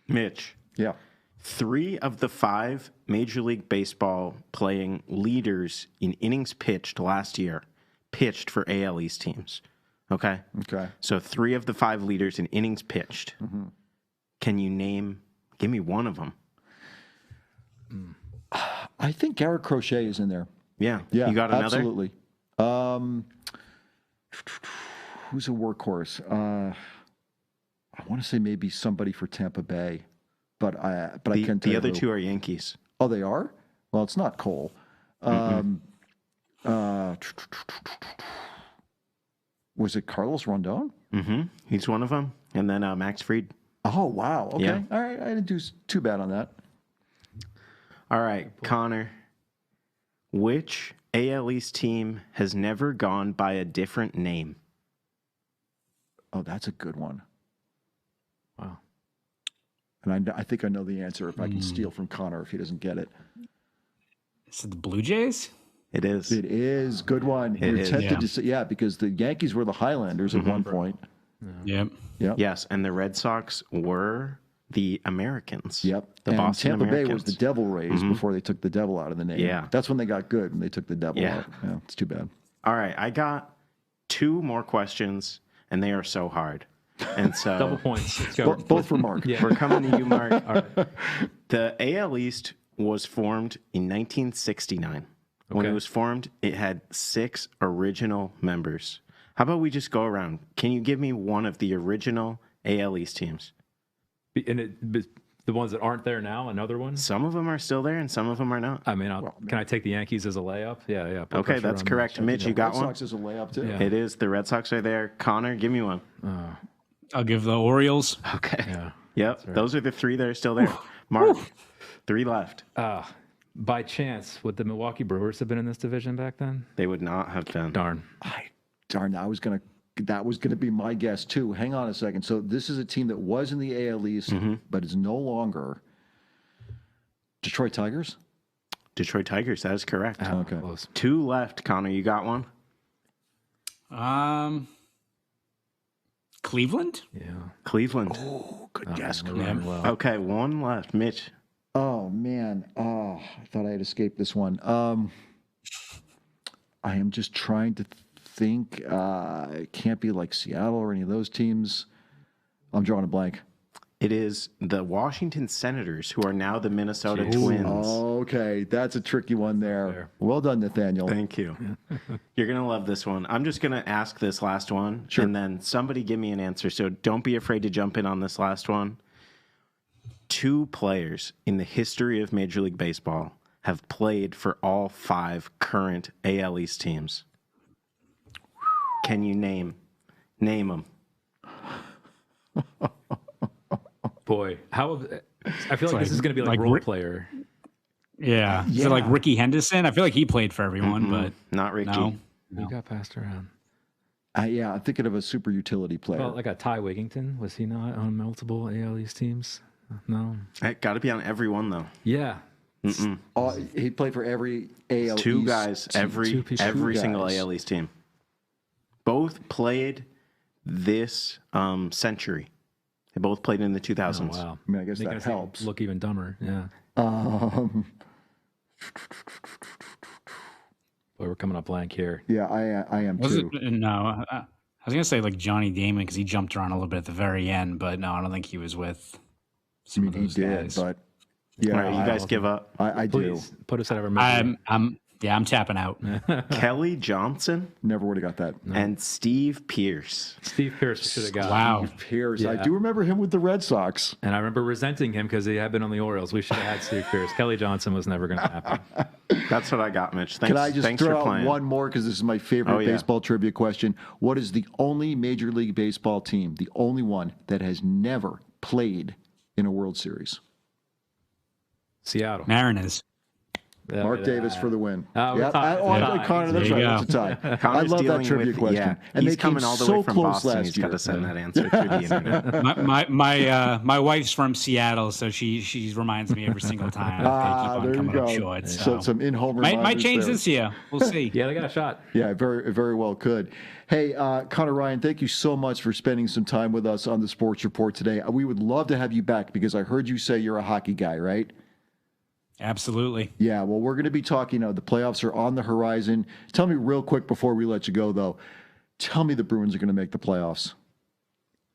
Mitch, yeah. 3 of the 5 Major League Baseball playing leaders in innings pitched last year pitched for AL East teams. Okay? Okay. So 3 of the 5 leaders in innings pitched. Can you give me one of them? I think Garrett Crochet is in there. Yeah. Yeah, You got another? absolutely. Who's a workhorse? I want to say maybe somebody for Tampa Bay, but I can't tell The you other who. 2 are Yankees. Oh, they are? Well, it's not Cole. Was it Carlos Rondon? Mm-hmm. He's one of them. And then Max Fried. Oh, wow. Okay. Yeah. All right. I didn't do too bad on that. All right, Connor. Which AL East team has never gone by a different name? Oh, that's a good one. Wow. And I think I know the answer if I can steal from Connor if he doesn't get it. is it the Blue Jays? It is. It is. Good one. You're is. tempted Yeah. to say, yeah, because the Yankees were the Highlanders at one point. Yep. Yep. Yes, and the Red Sox were the Americans. Yep. The and Boston Tampa Bay Americans. was the Devil Rays before they took the devil out of the name. Yeah. That's when they got good, when they took the devil Yeah. out. Yeah, it's too bad. All right, I got 2 more questions, and they are so hard. And so Double points. Let's go. Both for Mark. Yeah. we're coming to you, Mark. All right. The AL East was formed in 1969. When it Okay. was formed, it had 6 original members. How about we just go around? Can you give me one of the original AL East teams? And The ones that aren't there now, another one? Some of them are still there and some of them are not. I mean, can I take the Yankees as a layup? Yeah. Put Okay, pressure that's on correct. them. Mitch, you got Red one? Sox is a layup too. Yeah. It is. The Red Sox are there. Connor, give me one. I'll give the Orioles. Okay. Yeah. Yep. Those are the 3 that are still there. Mark, 3 left. By chance, would the Milwaukee Brewers have been in this division back then? They would not have been. Darn. Darn, that was gonna be my guess too. Hang on a second. So this is a team that was in the AL East, but is no longer. Detroit Tigers? Detroit Tigers, that is correct. Okay. Close. 2 left. Connor, you got one? Cleveland? Yeah. Cleveland. Oh, good guess. We're running well. Okay, 1 left. Mitch. Oh man. Oh, I thought I had escaped this one. I am just trying to think. It can't be like Seattle or any of those teams. I'm drawing a blank. It is the Washington Senators, who are now the Minnesota Twins. Okay, that's a tricky one there. Well done, Nathaniel. Thank you. You're going to love this one. I'm just going to ask this last one, and then somebody give me an answer. So don't be afraid to jump in on this last one. 2 players in the history of Major League Baseball have played for all 5 current AL East teams. Can you name them? Boy, I feel like this is going to be like role player. Yeah. Is it like Ricky Henderson? I feel like he played for everyone, but Not Rick no. G. You got passed around. I'm thinking of a super utility player. Well, like a Ty Wigington, was he not on multiple AL East teams? No. It got to be on every one, though. Yeah. He played for every AL 2 East guys, team. every single guys. AL East team. Both played this century. They both played in the 2000s. Oh, wow. I mean, I guess Making that us helps. look even dumber. Yeah. Um, Boy, we're coming up blank here. yeah, I am Was too. it? No. I was going to say like Johnny Damon because he jumped around a little bit at the very end, but no, I don't think he was with I some mean, of he those did, guys. but yeah, All right, you guys give up. I do. Please put us out of our misery. I'm tapping out. Kelly Johnson Never would have got that. and Steve Pierce. Steve Pierce should have got. Wow. Pierce, I Yeah. do remember him with the Red Sox. And I remember resenting him because he had been on the Orioles. We should have had Steve Pierce. Kelly Johnson was never going to happen. That's what I got, Mitch. Thanks, Can I just thanks throw for out playing. one more because this is my favorite Oh, yeah. baseball trivia question? What is the only Major League Baseball team, the only one that has never played in a World Series? Seattle. Mariners. Mark Davis for the win. we're tied. Connor, that's There you right. go. That's a tie. I Connor's love that dealing trivia with, question. Yeah, And he's they came coming all the so way from close Boston. last He's year. got to send that answer to the internet. My wife's from Seattle, so she reminds me every single time. There you coming go. up short. So some in-home might reminders change there. this year. We'll see. Yeah, they got a shot. Yeah, very, very well could. Hey, Conor Ryan, thank you so much for spending some time with us on the Sports Report today. We would love to have you back because I heard you say you're a hockey guy, right? Absolutely. Yeah, well, we're going to be talking, the playoffs are on the horizon. Tell me real quick before we let you go, though. Tell me the Bruins are going to make the playoffs.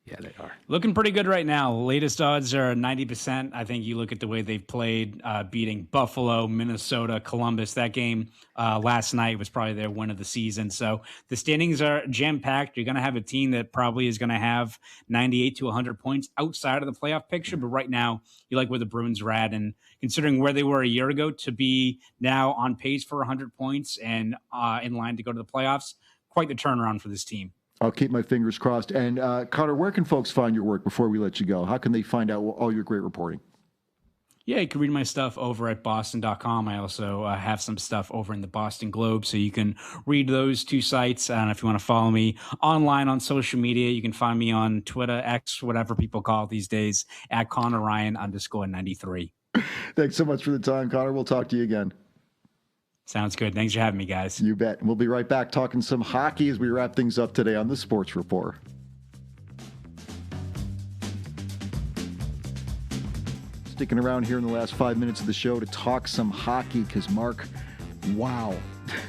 Yeah, they are. Looking pretty good right now. Latest odds are 90%. I think you look at the way they've played, beating Buffalo, Minnesota, Columbus. That game last night was probably their win of the season. So the standings are jam-packed. You're going to have a team that probably is going to have 98 to 100 points outside of the playoff picture. But right now, you like where the Bruins are at. And considering where they were a year ago to be now on pace for 100 points and in line to go to the playoffs, quite the turnaround for this team. I'll keep my fingers crossed. And Conor, where can folks find your work before we let you go? How can they find out all your great reporting? Yeah, you can read my stuff over at boston.com. I also have some stuff over in the Boston Globe, so you can read those 2 sites. And if you want to follow me online on social media, you can find me on Twitter, X, whatever people call it these days, at Conor Ryan _93. Thanks so much for the time, Conor. We'll talk to you again. Sounds good. Thanks for having me, guys. You bet. We'll be right back talking some hockey as we wrap things up today on the Sports Report. Sticking around here in the last 5 minutes of the show to talk some hockey because, Mark, wow,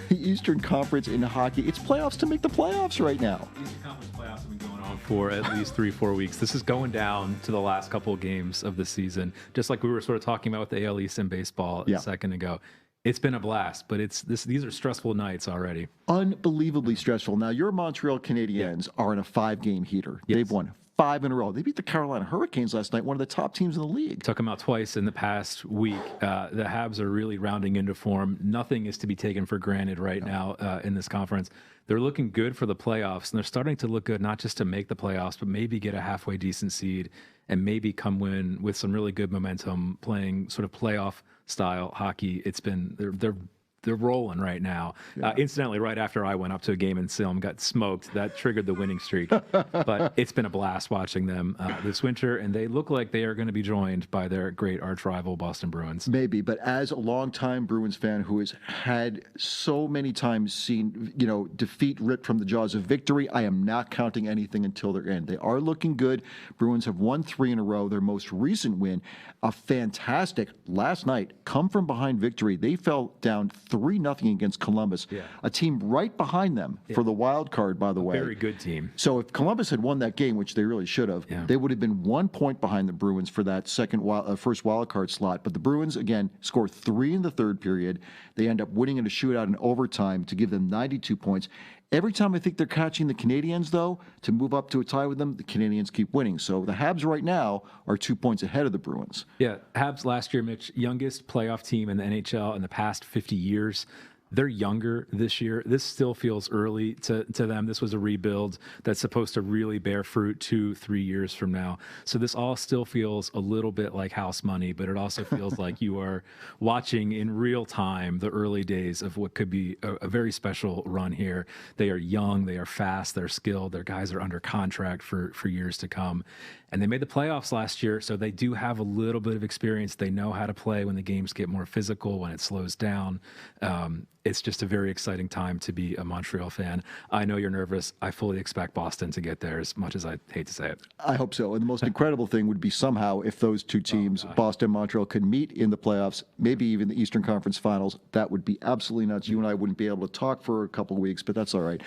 the Eastern Conference in hockey, it's playoffs to make the playoffs right now. Eastern Conference playoffs have been going on for at least 3-4 weeks. This is going down to the last couple of games of the season, just like we were sort of talking about with the AL East in baseball a second ago. It's been a blast, but these are stressful nights already. Unbelievably stressful. Now, your Montreal Canadiens are in a 5-game heater. Yes. They've won 5 in a row. They beat the Carolina Hurricanes last night, one of the top teams in the league. Took them out twice in the past week. The Habs are really rounding into form. Nothing is to be taken for granted right now in this conference. They're looking good for the playoffs, and they're starting to look good not just to make the playoffs, but maybe get a halfway decent seed and maybe come win with some really good momentum, playing sort of playoff style hockey. It's been they're rolling right now. Yeah. Incidentally, right after I went up to a game in Silm, got smoked. That triggered the winning streak. But it's been a blast watching them this winter, and they look like they are going to be joined by their great arch rival Boston Bruins. Maybe, but as a longtime Bruins fan who has had so many times seen, defeat ripped from the jaws of victory, I am not counting anything until they're in. They are looking good. Bruins have won 3 in a row. Their most recent win, a fantastic last night, come from behind victory. They fell down 3-0 against Columbus, a team right behind them for the wild card, by the way. Very good team. So if Columbus had won that game, which they really should have, they would have been 1 point behind the Bruins for that first wild card slot. But the Bruins, again, score 3 in the third period. They end up winning in a shootout in overtime to give them 92 points. Every time I think they're catching the Canadiens, though, to move up to a tie with them, the Canadiens keep winning. So the Habs right now are 2 points ahead of the Bruins. Yeah, Habs last year, Mitch, youngest playoff team in the NHL in the past 50 years. They're younger this year. This still feels early to them. This was a rebuild that's supposed to really bear fruit 2-3 years from now. So this all still feels a little bit like house money, but it also feels like you are watching in real time the early days of what could be a very special run here. They are young, they are fast, they're skilled. Their guys are under contract for years to come. And they made the playoffs last year, so they do have a little bit of experience. They know how to play when the games get more physical, when it slows down. It's just a very exciting time to be a Montreal fan. I know you're nervous. I fully expect Boston to get there, as much as I hate to say it. I hope so. And the most incredible thing would be somehow if those two teams, Boston and Montreal, could meet in the playoffs, maybe even the Eastern Conference Finals. That would be absolutely nuts. You and I wouldn't be able to talk for a couple of weeks, but that's all right.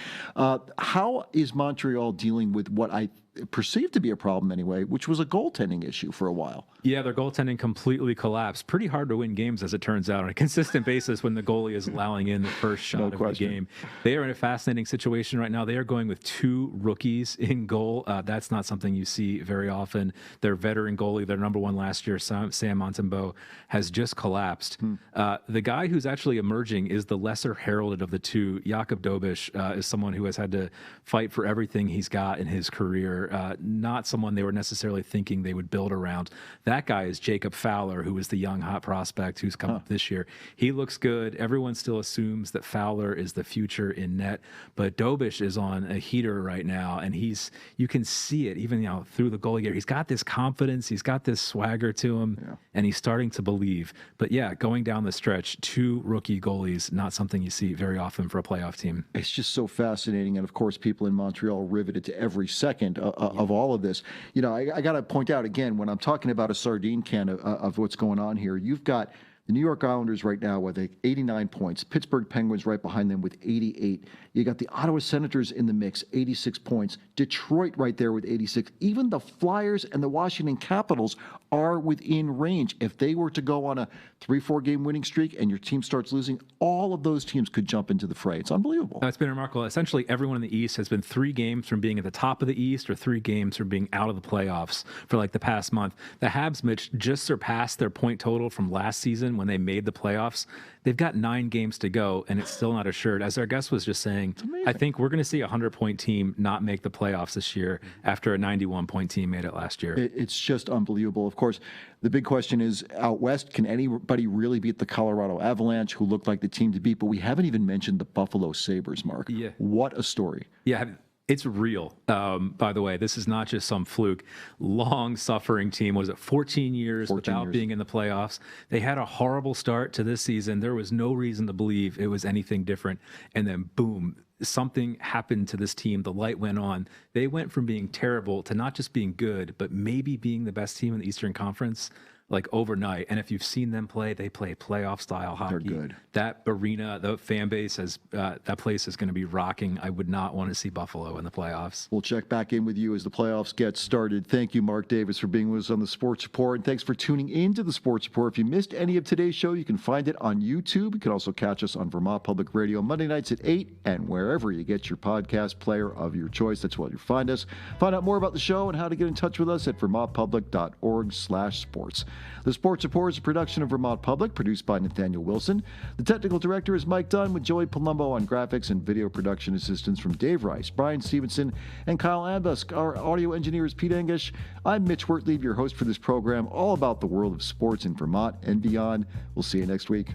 How is Montreal dealing with what I perceived to be a problem anyway, which was a goaltending issue for a while? Yeah, their goaltending completely collapsed. Pretty hard to win games, as it turns out, on a consistent basis when the goalie is allowing in the first shot of the game. They are in a fascinating situation right now. They are going with 2 rookies in goal. That's not something you see very often. Their veteran goalie, their number 1 last year, Sam Montembeault, has just collapsed. The guy who's actually emerging is the lesser heralded of the 2. Jakub Dobeš is someone who has had to fight for everything he's got in his career. Not someone they were necessarily thinking they would build around. That guy is Jacob Fowler, who is the young hot prospect who's come up this year. He looks good. Everyone still assumes that Fowler is the future in net, but Dobeš is on a heater right now, and you can see it even through the goalie gear. He's got this confidence, he's got this swagger to him, and he's starting to believe. But yeah, going down the stretch, 2 rookie goalies, not something you see very often for a playoff team. It's just so fascinating, and of course, people in Montreal riveted to every second of all of this. I got to point out again, when I'm talking about a sardine can of what's going on here, you've got the New York Islanders right now with 89 points. Pittsburgh Penguins right behind them with 88. You got the Ottawa Senators in the mix, 86 points. Detroit right there with 86. Even the Flyers and the Washington Capitals are within range. If they were to go on a 3-4 game winning streak and your team starts losing, all of those teams could jump into the fray. It's unbelievable. It's been remarkable. Essentially, everyone in the East has been 3 games from being at the top of the East or 3 games from being out of the playoffs for like the past month. The Habs, Mitch, just surpassed their point total from last season when they made the playoffs. They've got 9 games to go, and it's still not assured. As our guest was just saying, I think we're going to see a 100-point team not make the playoffs this year after a 91-point team made it last year. It's just unbelievable. Of course, the big question is out west, can anybody really beat the Colorado Avalanche, who looked like the team to beat? But we haven't even mentioned the Buffalo Sabres, Mark. Yeah. What a story. Yeah. It's real. By the way, this is not just some fluke. Long-suffering team. Was it 14 years without being in the playoffs? They had a horrible start to this season. There was no reason to believe it was anything different. And then, boom, something happened to this team. The light went on. They went from being terrible to not just being good, but maybe being the best team in the Eastern Conference. like overnight. And if you've seen them play, they play playoff style hockey. They're good. That arena, the fan base that place is going to be rocking. I would not want to see Buffalo in the playoffs. We'll check back in with you as the playoffs get started. Thank you, Mark Davis, for being with us on the Sports Report. And thanks for tuning in to the Sports Report. If you missed any of today's show, you can find it on YouTube. You can also catch us on Vermont Public Radio Monday nights at 8 and wherever you get your podcast player of your choice. That's where you find us. Find out more about the show and how to get in touch with us at vermontpublic.org/sports. The Sports Report is a production of Vermont Public, produced by Nathaniel Wilson. The technical director is Mike Dunn, with Joey Palumbo on graphics and video production assistance from Dave Rice, Brian Stevenson, and Kyle Ambusk. Our audio engineer is Pete Engish. I'm Mitch Wertlieb, your host for this program, all about the world of sports in Vermont and beyond. We'll see you next week.